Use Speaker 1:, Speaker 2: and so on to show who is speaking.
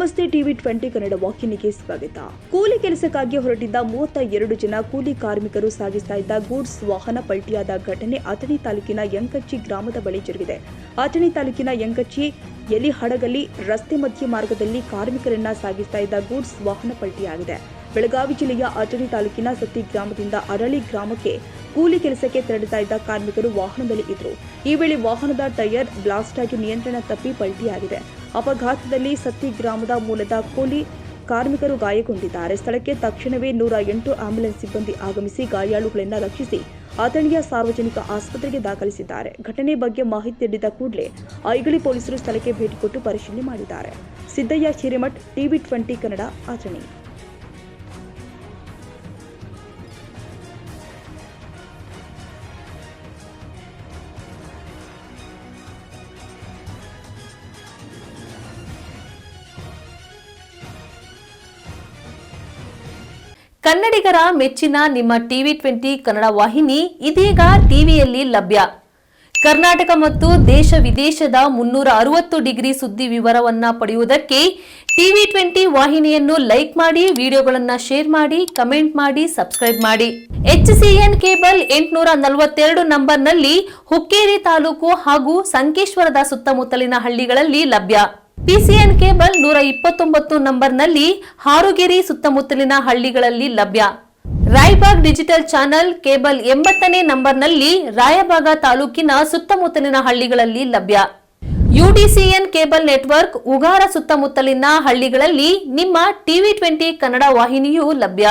Speaker 1: ನಮಸ್ತೆ ಟಿವಿ 20 ಕನ್ನಡ ವಾಹಿನಿಗೆ ಸ್ವಾಗತ. ಕೂಲಿ ಕೆಲಸಕ್ಕಾಗಿ ಹೊರಟಿದ್ದ 32 ಜನ ಕೂಲಿ ಕಾರ್ಮಿಕರು ಸಾಗಿಸ್ತಾ ಇದ್ದ ಗೂಡ್ಸ್ ವಾಹನ ಪಲ್ಟಿಯಾದ ಘಟನೆ ಅಥಣಿ ತಾಲೂಕಿನ ಯಂಕಚ್ಚಿ ಗ್ರಾಮದ ಬಳಿ ಜರುಗಿದೆ. ಅಥಣಿ ತಾಲೂಕಿನ ಯಂಕಚ್ಚಿ ಎಲಿಹಡಗಲಿ ರಸ್ತೆ ಮಧ್ಯ ಮಾರ್ಗದಲ್ಲಿ ಕಾರ್ಮಿಕರನ್ನ ಸಾಗಿಸ್ತಾ ಇದ್ದ ಗೂಡ್ಸ್ ವಾಹನ ಪಲ್ಟಿಯಾಗಿದೆ. ಬೆಳಗಾವಿ ಜಿಲ್ಲೆಯ ಅಥಣಿ ತಾಲೂಕಿನ ಸತ್ತಿ ಗ್ರಾಮದಿಂದ ಅರಳಿ ಗ್ರಾಮಕ್ಕೆ ಕೂಲಿ ಕೆಲಸಕ್ಕೆ ತೆರಳುತ್ತಾ ಇದ್ದ ಕಾರ್ಮಿಕರು ವಾಹನದಲ್ಲಿ ಇದ್ದರು. ಈ ವೇಳೆ ವಾಹನದ ಟೈರ್ ಬ್ಲಾಸ್ಟ್ ಆಗಿ ನಿಯಂತ್ರಣ ತಪ್ಪಿ ಪಲ್ಟಿಯಾಗಿದೆ. ಅಪಘಾತದಲ್ಲಿ ಸತ್ತಿ ಗ್ರಾಮದ ಮೂಲದ ಕೂಲಿ ಕಾರ್ಮಿಕರು ಗಾಯಗೊಂಡಿದ್ದಾರೆ. ಸ್ಥಳಕ್ಕೆ ತಕ್ಷಣವೇ 108 ಆಂಬ್ಯುಲೆನ್ಸ್ ಸಿಬ್ಬಂದಿ ಆಗಮಿಸಿ ಗಾಯಾಳುಗಳನ್ನು ರಕ್ಷಿಸಿ ಅಥಣಿಯ ಸಾರ್ವಜನಿಕ ಆಸ್ಪತ್ರೆಗೆ ದಾಖಲಿಸಿದ್ದಾರೆ. ಘಟನೆ ಬಗ್ಗೆ ಮಾಹಿತಿ ನೀಡಿದ ಕೂಡಲೇ ಐಗಳಿ ಪೊಲೀಸರು ಸ್ಥಳಕ್ಕೆ ಭೇಟಿ ಕೊಟ್ಟು ಪರಿಶೀಲನೆ ಮಾಡಿದ್ದಾರೆ. ಸಿದ್ದಯ್ಯ ಹಿರೇಮಠ್, ಟಿವಿ 20 ಕನ್ನಡ, ಅಥಣಿ.
Speaker 2: ಕನ್ನಡಿಗರ ಮೆಚ್ಚಿನ ನಿಮ್ಮ ಟಿವಿ 20 ಕನ್ನಡ ವಾಹಿನಿ ಇದೀಗ ಟಿವಿಯಲ್ಲಿ ಲಭ್ಯ. ಕರ್ನಾಟಕ ಮತ್ತು ದೇಶ ವಿದೇಶದ 360 ಡಿಗ್ರಿ ಸುದ್ದಿ ವಿವರವನ್ನ ಪಡೆಯುವುದಕ್ಕೆ ಟಿವಿ 20 ವಾಹಿನಿಯನ್ನು ಲೈಕ್ ಮಾಡಿ, ವಿಡಿಯೋಗಳನ್ನು ಶೇರ್ ಮಾಡಿ, ಕಮೆಂಟ್ ಮಾಡಿ, ಸಬ್ಸ್ಕ್ರೈಬ್ ಮಾಡಿ. HCN ಕೇಬಲ್ 842 ನಂಬರ್ನಲ್ಲಿ ಹುಕ್ಕೇರಿ ತಾಲೂಕು ಹಾಗೂ ಸಂಕೇಶ್ವರದ ಸುತ್ತಮುತ್ತಲಿನ ಹಳ್ಳಿಗಳಲ್ಲಿ ಲಭ್ಯ. PCN ಕೇಬಲ್ 129 ನಂಬರ್ನಲ್ಲಿ ಹಾರುಗೆರೆ ಸುತ್ತಮುತ್ತಲಿನ ಹಳ್ಳಿಗಳಲ್ಲಿ ಲಭ್ಯ. ರಾಯಬಾಗ್ ಡಿಜಿಟಲ್ ಚಾನೆಲ್ ಕೇಬಲ್ 80ನೇ ನಂಬರ್ನಲ್ಲಿ ರಾಯಬಾಗ ತಾಲೂಕಿನ ಸುತ್ತಮುತ್ತಲಿನ ಹಳ್ಳಿಗಳಲ್ಲಿ ಲಭ್ಯ. UDCN ಕೇಬಲ್ ನೆಟ್ವರ್ಕ್ ಉಗಾರ ಸುತ್ತಮುತ್ತಲಿನ ಹಳ್ಳಿಗಳಲ್ಲಿ ನಿಮ್ಮ ಟಿವಿ 20 ಕನ್ನಡ ವಾಹಿನಿಯೂ ಲಭ್ಯ.